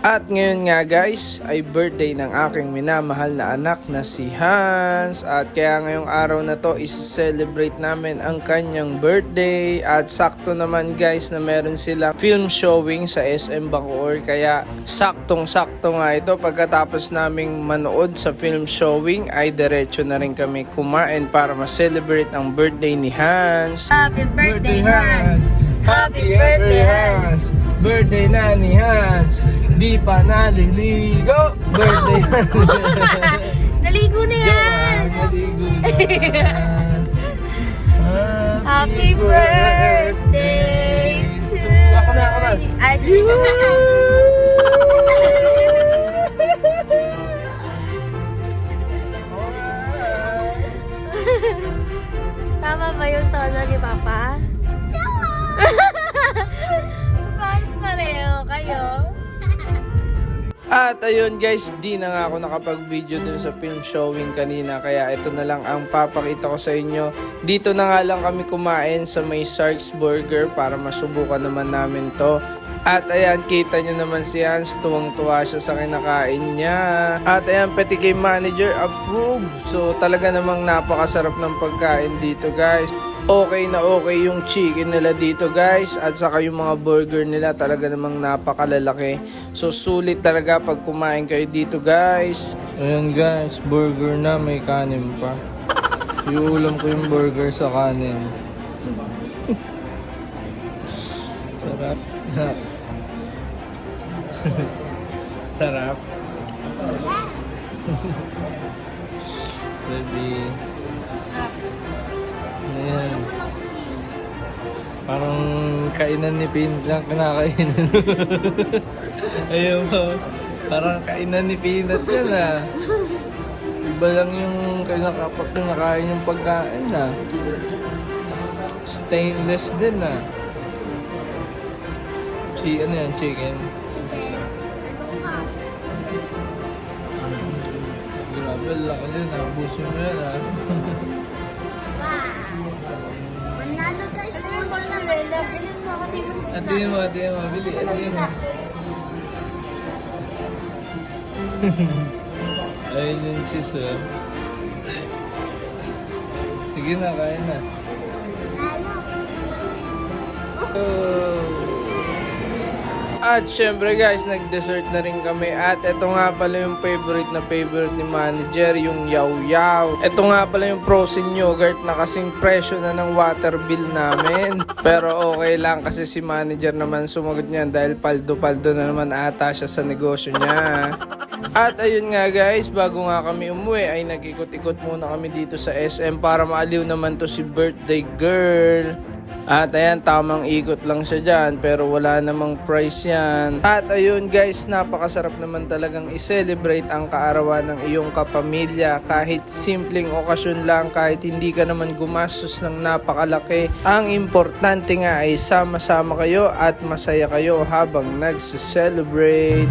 At ngayon nga guys ay birthday ng aking minamahal na anak na si Hans. At kaya ngayong araw na to is-celebrate namin ang kanyang birthday. At sakto naman guys na meron silang film showing sa SM Bacoor. Kaya saktong-sakto nga ito, pagkatapos naming manood sa film showing ay diretso na rin kami kumain para ma-celebrate ang birthday ni Hans. Happy birthday, Hans! Happy birthday, Hans! Birthday na ni Hans, di pa naliligo. Birthday na Naligo na yan! naligo na. Happy birthday to Ako na. you. Ay, sige. Tama ba yung tono ni Papa? Paano pareho kayo? At ayun guys, di na nga ako nakapag-video dun sa film showing kanina. Kaya ito na lang ang papakita ko sa inyo. Dito na nga lang kami kumain sa may Sharks Burger para masubukan naman namin to. At ayan, kita nyo naman si Hans, tuwang-tuwa siya sa kinakain niya. At ayan, Petit Game Manager approve. So talaga namang napakasarap ng pagkain dito guys. Okay na okay yung chicken nila dito guys, at saka yung mga burger nila talaga namang napakalalaki. So sulit talaga pag kumain kayo dito guys. Ayan guys, burger na may kanin pa. Iulam ko yung burger sa kanin. Sarap. Sarap. Baby. Ayan. Parang kainan ni Pin lang kinakainan. Ayun mo. Parang kainan ni Peanut yan ah. Iba lang yung kinakain yung pagkain ah. Stainless din ah. Ano yan? Chicken? Grabe, laki din ah. Busin mo yan ah. Manalo tayo sa mga mozzarella. Bilis mo ako dito sa Atiin mo. Bili, atiin mo. Ayun yung cheese ah. Sige na, kain na. At syempre guys, nag-dessert na rin kami. At ito nga pala yung favorite ni manager, yung yaw-yaw. Ito nga pala yung frozen yogurt na kasing presyo na ng water bill namin. Pero okay lang kasi si manager naman sumagot niyan dahil paldo-paldo na naman ata siya sa negosyo niya. At ayun nga guys, bago nga kami umuwi ay nag-ikot-ikot muna kami dito sa SM para maaliw naman to si birthday girl. At ayan, tamang ikot lang siya dyan pero wala namang price yan. At ayun guys, napakasarap naman talagang i-celebrate ang kaarawan ng iyong kapamilya. Kahit simpleng okasyon lang, kahit hindi ka naman gumastos ng napakalaki. Ang importante nga ay sama-sama kayo at masaya kayo habang nagse-celebrate.